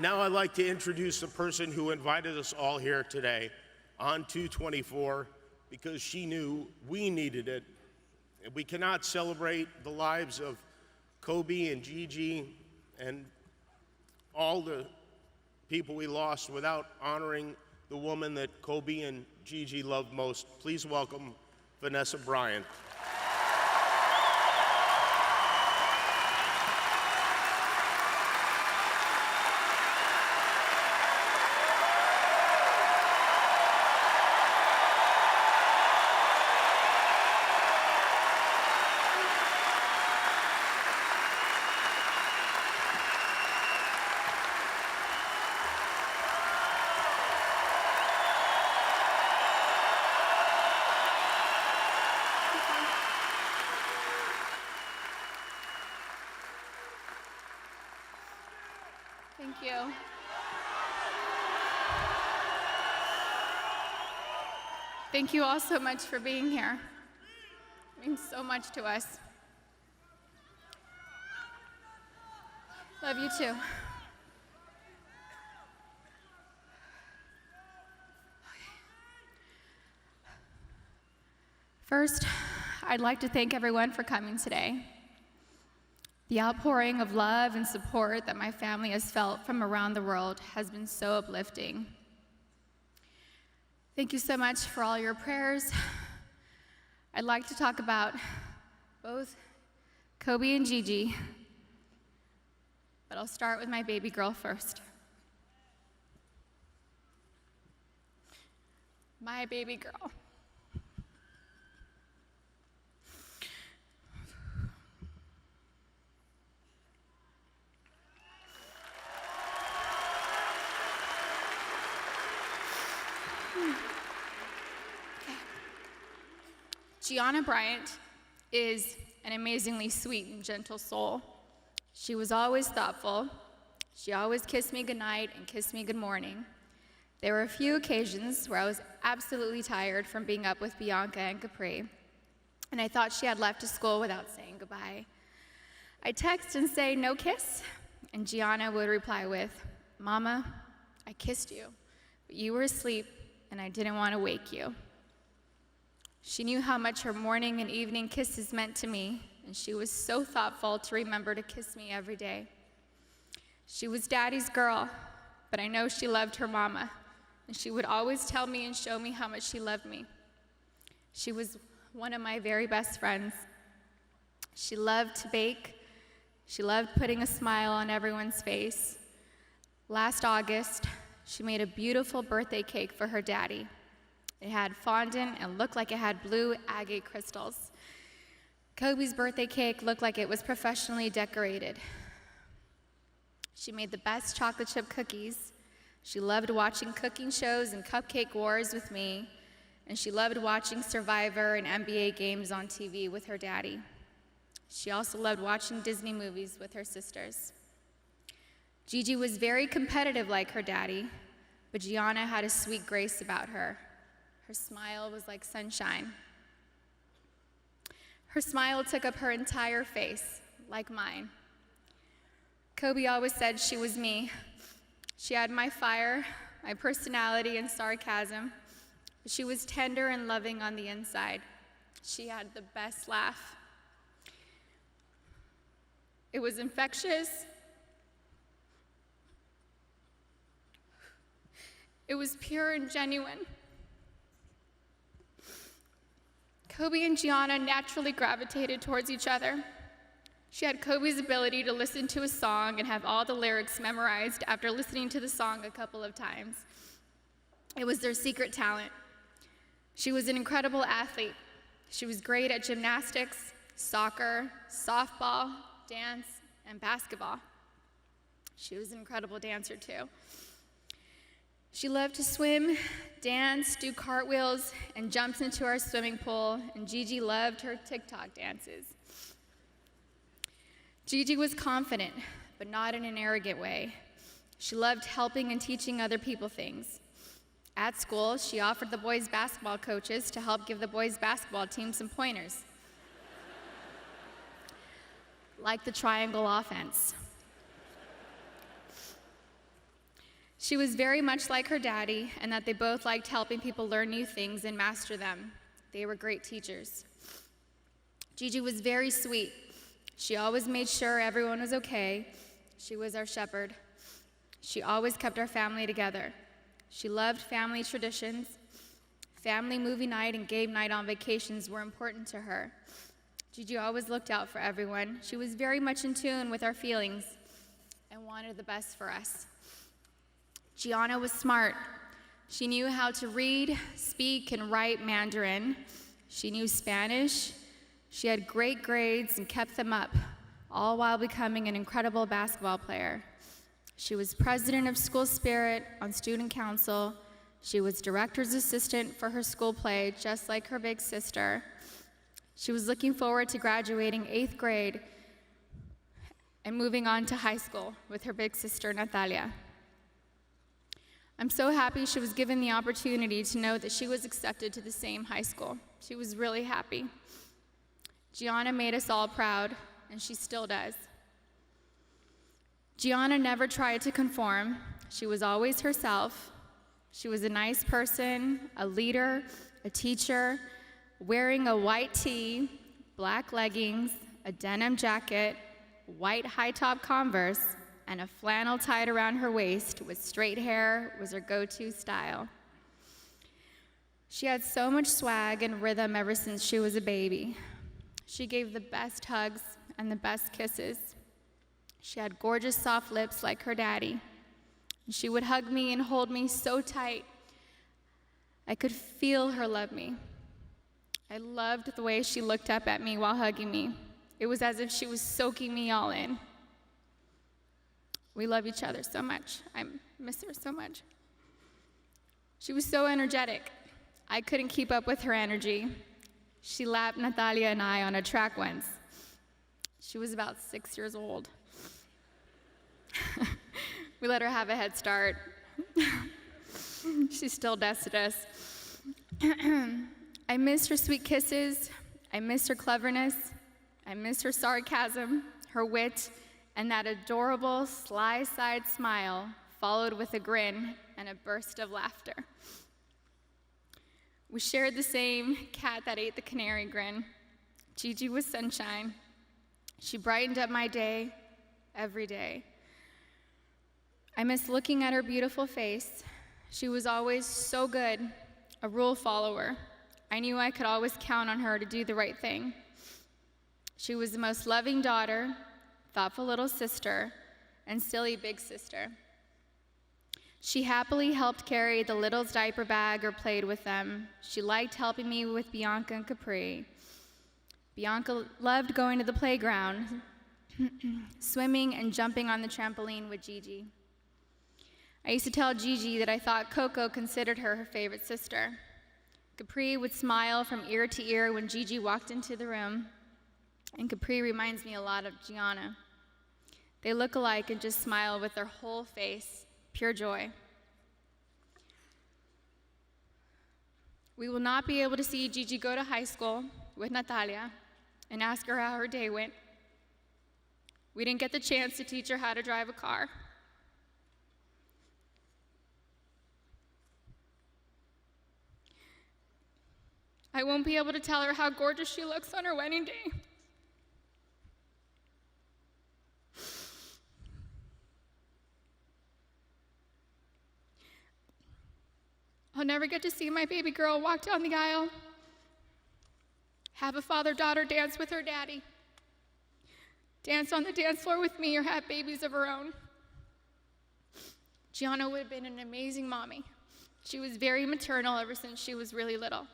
Now I'd like to introduce the person who invited us all here today on 224 because she knew we needed it. And we cannot celebrate the lives of Kobe and Gigi and all the people we lost without honoring the woman that Kobe and Gigi loved most. Please welcome Vanessa Bryant. Thank you. Thank you all so much for being here. It means so much to us. Love you too. First, I'd like to thank everyone for coming today. The outpouring of love and support that my family has felt from around the world has been so uplifting. Thank you so much for all your prayers. I'd like to talk about both Kobe and Gigi, but I'll start with my baby girl first. My baby girl. Gianna Bryant is an amazingly sweet and gentle soul. She was always thoughtful. She always kissed me goodnight and kissed me good morning. There were a few occasions where I was absolutely tired from being up with Bianca and Capri, and I thought she had left to school without saying goodbye. I'd text and say, "No kiss?" And Gianna would reply with, "Mama, I kissed you, but you were asleep and I didn't want to wake you." She knew how much her morning and evening kisses meant to me, and she was so thoughtful to remember to kiss me every day. She was Daddy's girl, but I know she loved her mama, and she would always tell me and show me how much she loved me. She was one of my very best friends. She loved to bake. She loved putting a smile on everyone's face. Last August, she made a beautiful birthday cake for her daddy. It had fondant and looked like it had blue agate crystals. Kobe's birthday cake looked like it was professionally decorated. She made the best chocolate chip cookies. She loved watching cooking shows and cupcake wars with me, and she loved watching Survivor and NBA games on TV with her daddy. She also loved watching Disney movies with her sisters. Gigi was very competitive like her daddy, but Gianna had a sweet grace about her. Her smile was like sunshine. Her smile took up her entire face, like mine. Kobe always said she was me. She had my fire, my personality, and sarcasm, but she was tender and loving on the inside. She had the best laugh. It was infectious. It was pure and genuine. Kobe and Gianna naturally gravitated towards each other. She had Kobe's ability to listen to a song and have all the lyrics memorized after listening to the song a couple of times. It was their secret talent. She was an incredible athlete. She was great at gymnastics, soccer, softball, dance, and basketball. She was an incredible dancer too. She loved to swim, dance, do cartwheels, and jumps into our swimming pool, and Gigi loved her TikTok dances. Gigi was confident, but not in an arrogant way. She loved helping and teaching other people things. At school, she offered the boys' basketball coaches to help give the boys' basketball team some pointers, like the triangle offense. She was very much like her daddy, and that they both liked helping people learn new things and master them. They were great teachers. Gigi was very sweet. She always made sure everyone was okay. She was our shepherd. She always kept our family together. She loved family traditions. Family movie night and game night on vacations were important to her. Gigi always looked out for everyone. She was very much in tune with our feelings and wanted the best for us. Gianna was smart. She knew how to read, speak, and write Mandarin. She knew Spanish. She had great grades and kept them up, all while becoming an incredible basketball player. She was president of School Spirit on student council. She was director's assistant for her school play, just like her big sister. She was looking forward to graduating 8th grade and moving on to high school with her big sister, Natalia. I'm so happy she was given the opportunity to know that she was accepted to the same high school. She was really happy. Gianna made us all proud, and she still does. Gianna never tried to conform. She was always herself. She was a nice person, a leader, a teacher, wearing a white tee, black leggings, a denim jacket, white high-top Converse, and a flannel tied around her waist with straight hair was her go-to style. She had so much swag and rhythm ever since she was a baby. She gave the best hugs and the best kisses. She had gorgeous soft lips like her daddy. She would hug me and hold me so tight. I could feel her love me. I loved the way she looked up at me while hugging me. It was as if she was soaking me all in. We love each other so much. I miss her so much. She was so energetic. I couldn't keep up with her energy. She lapped Natalia and I on a track once. She was about 6 years old. We let her have a head start. She still dusted us. I missed her sweet kisses. I missed her cleverness. I missed her sarcasm, her wit, and that adorable sly-side smile followed with a grin and a burst of laughter. We shared the same cat that ate the canary grin. Gigi was sunshine. She brightened up my day every day. I miss looking at her beautiful face. She was always so good, a rule follower. I knew I could always count on her to do the right thing. She was the most loving daughter, thoughtful little sister, and silly big sister. She happily helped carry the little's diaper bag or played with them. She liked helping me with Bianca and Capri. Bianca loved going to the playground, swimming and jumping on the trampoline with Gigi. I used to tell Gigi that I thought Coco considered her favorite sister. Capri would smile from ear to ear when Gigi walked into the room, and Capri reminds me a lot of Gianna. They look alike and just smile with their whole face, pure joy. We will not be able to see Gigi go to high school with Natalia and ask her how her day went. We didn't get the chance to teach her how to drive a car. I won't be able to tell her how gorgeous she looks on her wedding day. I'll never get to see my baby girl walk down the aisle, have a father-daughter dance with her daddy, dance on the dance floor with me, or have babies of her own. Gianna would have been an amazing mommy. She was very maternal ever since she was really little.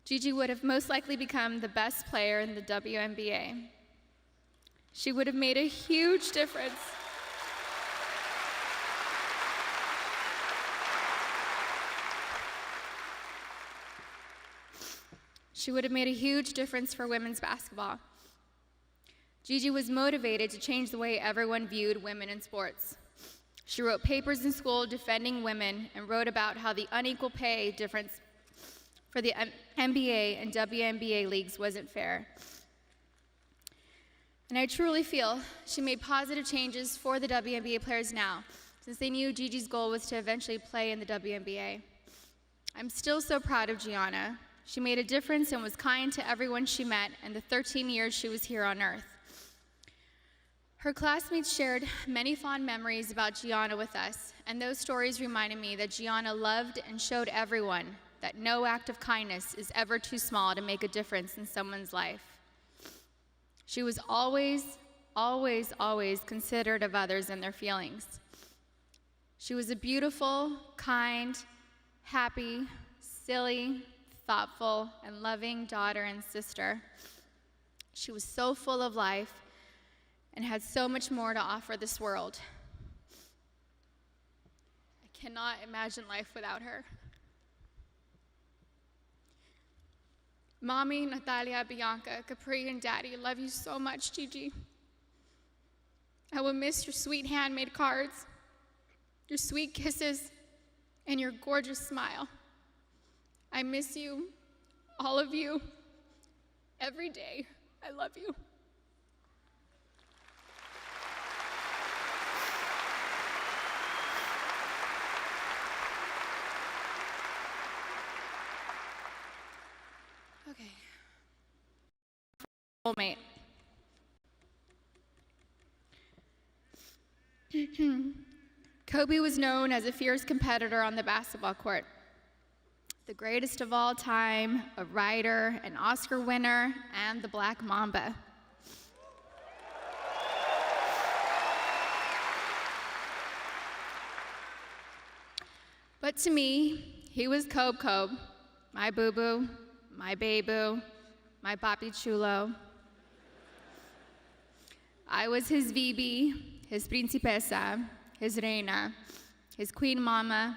Gigi would have most likely become the best player in the WNBA. She would have made a huge difference. She would have made a huge difference for women's basketball. Gigi was motivated to change the way everyone viewed women in sports. She wrote papers in school defending women and wrote about how the unequal pay difference for the NBA and WNBA leagues wasn't fair. And I truly feel she made positive changes for the WNBA players now, since they knew Gigi's goal was to eventually play in the WNBA. I'm still so proud of Gianna. She made a difference and was kind to everyone she met in the 13 years she was here on Earth. Her classmates shared many fond memories about Gianna with us, and those stories reminded me that Gianna loved and showed everyone that no act of kindness is ever too small to make a difference in someone's life. She was always, always, always considerate of others and their feelings. She was a beautiful, kind, happy, silly, thoughtful, and loving daughter and sister. She was so full of life and had so much more to offer this world. I cannot imagine life without her. Mommy, Natalia, Bianca, Capri, and Daddy love you so much, Gigi. I will miss your sweet handmade cards, your sweet kisses, and your gorgeous smile. I miss you, all of you, every day. I love you. Okay. Soulmate. Kobe was known as a fierce competitor on the basketball court. The greatest of all time, a writer, an Oscar winner, and the Black Mamba. But to me, he was Kobe, my boo-boo, my baby, my papi chulo. I was his Bibi, his principesa, his reina, his queen mamba,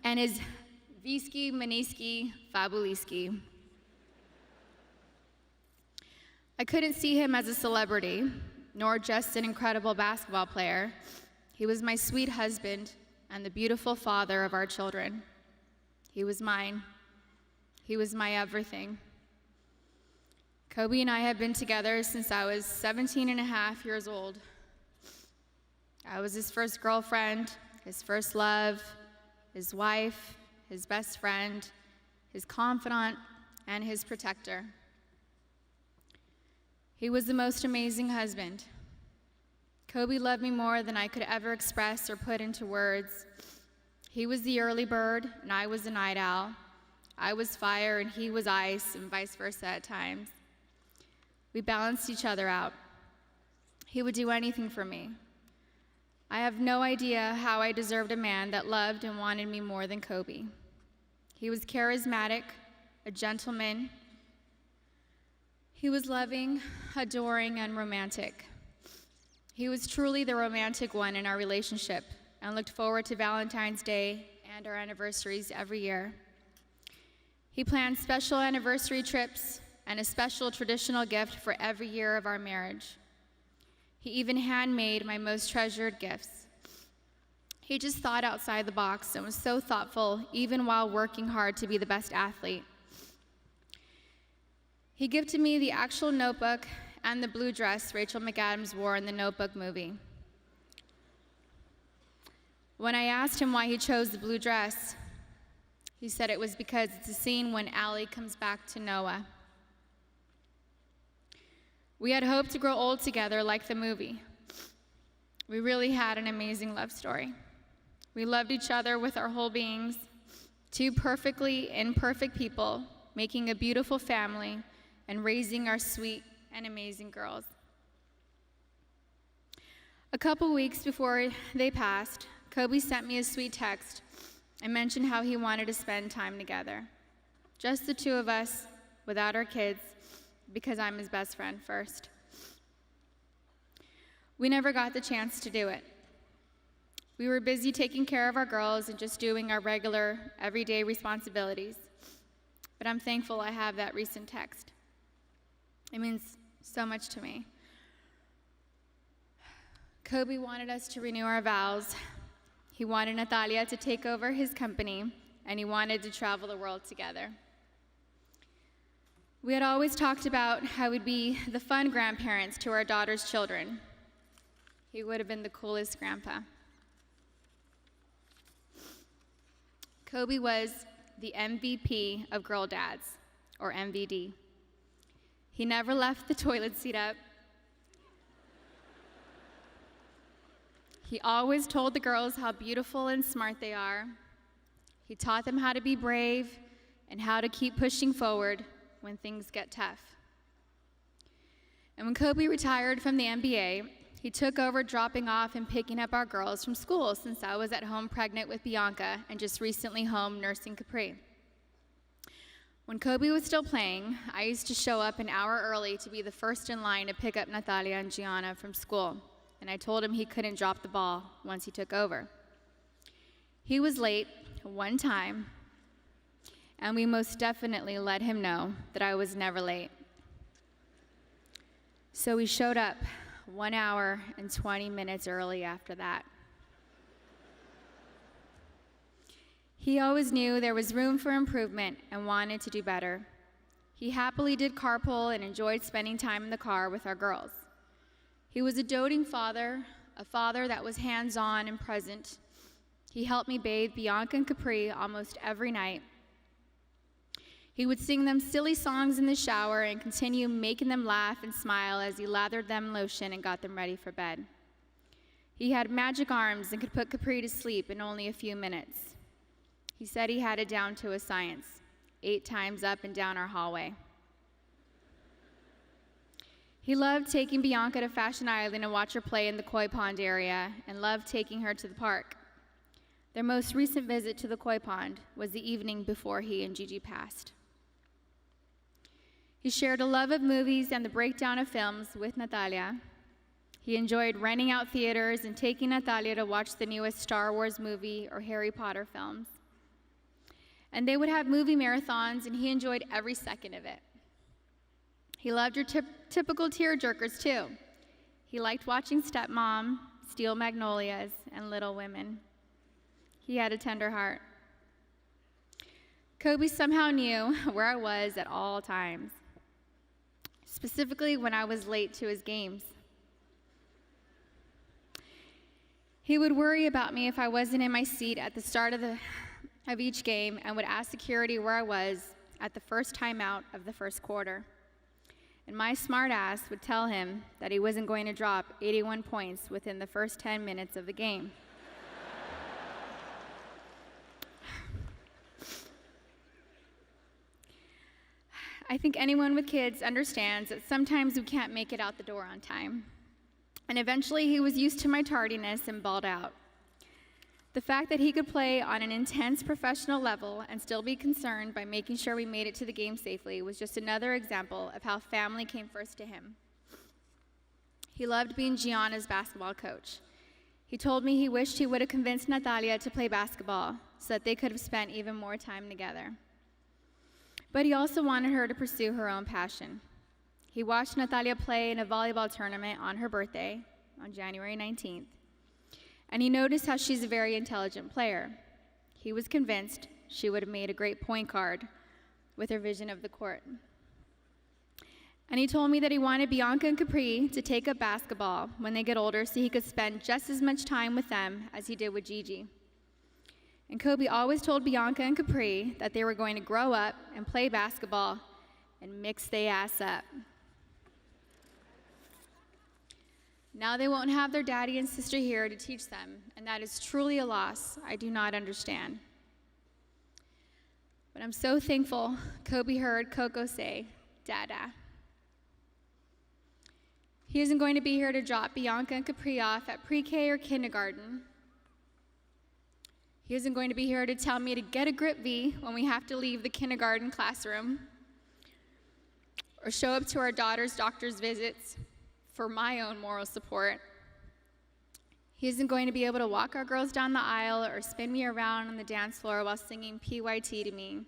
and his Visky, Maniski, Fabuliski. I couldn't see him as a celebrity, nor just an incredible basketball player. He was my sweet husband and the beautiful father of our children. He was mine. He was my everything. Kobe and I have been together since I was 17 and a half years old. I was his first girlfriend, his first love, his wife, his best friend, his confidant, and his protector. He was the most amazing husband. Kobe loved me more than I could ever express or put into words. He was the early bird, and I was the night owl. I was fire, and he was ice, and vice versa at times. We balanced each other out. He would do anything for me. I have no idea how I deserved a man that loved and wanted me more than Kobe. He was charismatic, a gentleman. He was loving, adoring, and romantic. He was truly the romantic one in our relationship and looked forward to Valentine's Day and our anniversaries every year. He planned special anniversary trips and a special traditional gift for every year of our marriage. He even handmade my most treasured gifts. He just thought outside the box and was so thoughtful, even while working hard to be the best athlete. He gifted me the actual notebook and the blue dress Rachel McAdams wore in the Notebook movie. When I asked him why he chose the blue dress, he said it was because it's a scene when Allie comes back to Noah. We had hoped to grow old together like the movie. We really had an amazing love story. We loved each other with our whole beings, two perfectly imperfect people, making a beautiful family and raising our sweet and amazing girls. A couple weeks before they passed, Kobe sent me a sweet text and mentioned how he wanted to spend time together. Just the two of us, without our kids, because I'm his best friend first. We never got the chance to do it. We were busy taking care of our girls and just doing our regular, everyday responsibilities. But I'm thankful I have that recent text. It means so much to me. Kobe wanted us to renew our vows. He wanted Natalia to take over his company, and he wanted to travel the world together. We had always talked about how we'd be the fun grandparents to our daughter's children. He would have been the coolest grandpa. Kobe was the MVP of girl dads, or MVD. He never left the toilet seat up. He always told the girls how beautiful and smart they are. He taught them how to be brave and how to keep pushing forward when things get tough. And when Kobe retired from the NBA, he took over dropping off and picking up our girls from school, since I was at home pregnant with Bianca and just recently home nursing Capri. When Kobe was still playing, I used to show up an hour early to be the first in line to pick up Natalia and Gianna from school, and I told him he couldn't drop the ball once he took over. He was late one time, and we most definitely let him know that I was never late. So we showed up 1 hour and 20 minutes early after that. He always knew there was room for improvement and wanted to do better. He happily did carpool and enjoyed spending time in the car with our girls. He was a doting father, a father that was hands-on and present. He helped me bathe Bianca and Capri almost every night. He would sing them silly songs in the shower and continue making them laugh and smile as he lathered them in lotion and got them ready for bed. He had magic arms and could put Capri to sleep in only a few minutes. He said he had it down to a science, 8 times up and down our hallway. He loved taking Bianca to Fashion Island and watch her play in the koi pond area, and loved taking her to the park. Their most recent visit to the koi pond was the evening before he and Gigi passed. He shared a love of movies and the breakdown of films with Natalia. He enjoyed renting out theaters and taking Natalia to watch the newest Star Wars movie or Harry Potter films. And they would have movie marathons, and he enjoyed every second of it. He loved your typical tearjerkers too. He liked watching Stepmom, Steel Magnolias, and Little Women. He had a tender heart. Kobe somehow knew where I was at all times, specifically when I was late to his games. He would worry about me if I wasn't in my seat at the start of each game, and would ask security where I was at the first timeout of the first quarter. And my smart ass would tell him that he wasn't going to drop 81 points within the first 10 minutes of the game. I think anyone with kids understands that sometimes we can't make it out the door on time. And eventually he was used to my tardiness and bawled out. The fact that he could play on an intense professional level and still be concerned by making sure we made it to the game safely was just another example of how family came first to him. He loved being Gianna's basketball coach. He told me he wished he would have convinced Natalia to play basketball so that they could have spent even more time together. But he also wanted her to pursue her own passion. He watched Natalia play in a volleyball tournament on her birthday, on January 19th, and he noticed how she's a very intelligent player. He was convinced she would have made a great point guard with her vision of the court. And he told me that he wanted Bianca and Capri to take up basketball when they get older so he could spend just as much time with them as he did with Gigi. And Kobe always told Bianca and Capri that they were going to grow up and play basketball and mix they ass up. Now they won't have their daddy and sister here to teach them, and that is truly a loss I do not understand. But I'm so thankful Kobe heard Coco say, "Dada." He isn't going to be here to drop Bianca and Capri off at pre-K or kindergarten. He isn't going to be here to tell me to get a grip V when we have to leave the kindergarten classroom, or show up to our daughter's doctor's visits for my own moral support. He isn't going to be able to walk our girls down the aisle or spin me around on the dance floor while singing PYT to me.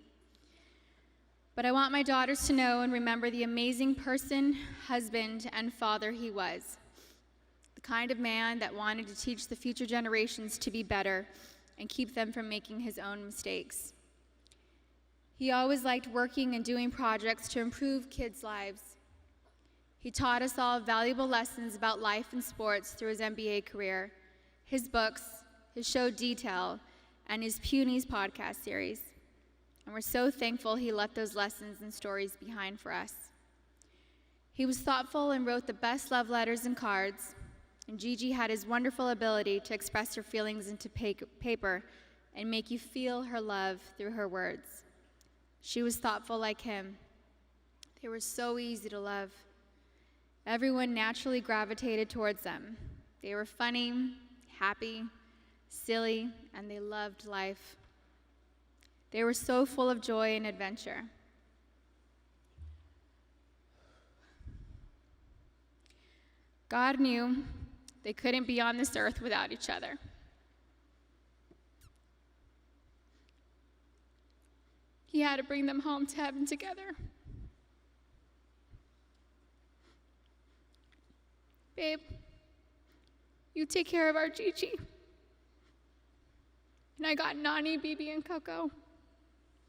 But I want my daughters to know and remember the amazing person, husband, and father he was. The kind of man that wanted to teach the future generations to be better and keep them from making his own mistakes. He always liked working and doing projects to improve kids' lives. He taught us all valuable lessons about life and sports through his NBA career, his books, his show Detail, and his Punies podcast series. And we're so thankful he left those lessons and stories behind for us. He was thoughtful and wrote the best love letters and cards, and Gigi had his wonderful ability to express her feelings into paper and make you feel her love through her words. She was thoughtful like him. They were so easy to love. Everyone naturally gravitated towards them. They were funny, happy, silly, and they loved life. They were so full of joy and adventure. God knew they couldn't be on this earth without each other. He had to bring them home to heaven together. Babe, you take care of our Gigi. And I got Nani, Bibi, and Coco.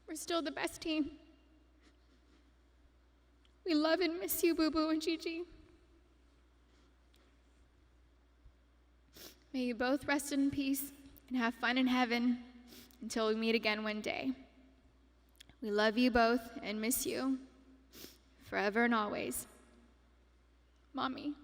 We're still the best team. We love and miss you, Boo Boo and Gigi. May you both rest in peace and have fun in heaven until we meet again one day. We love you both and miss you forever and always. Mommy.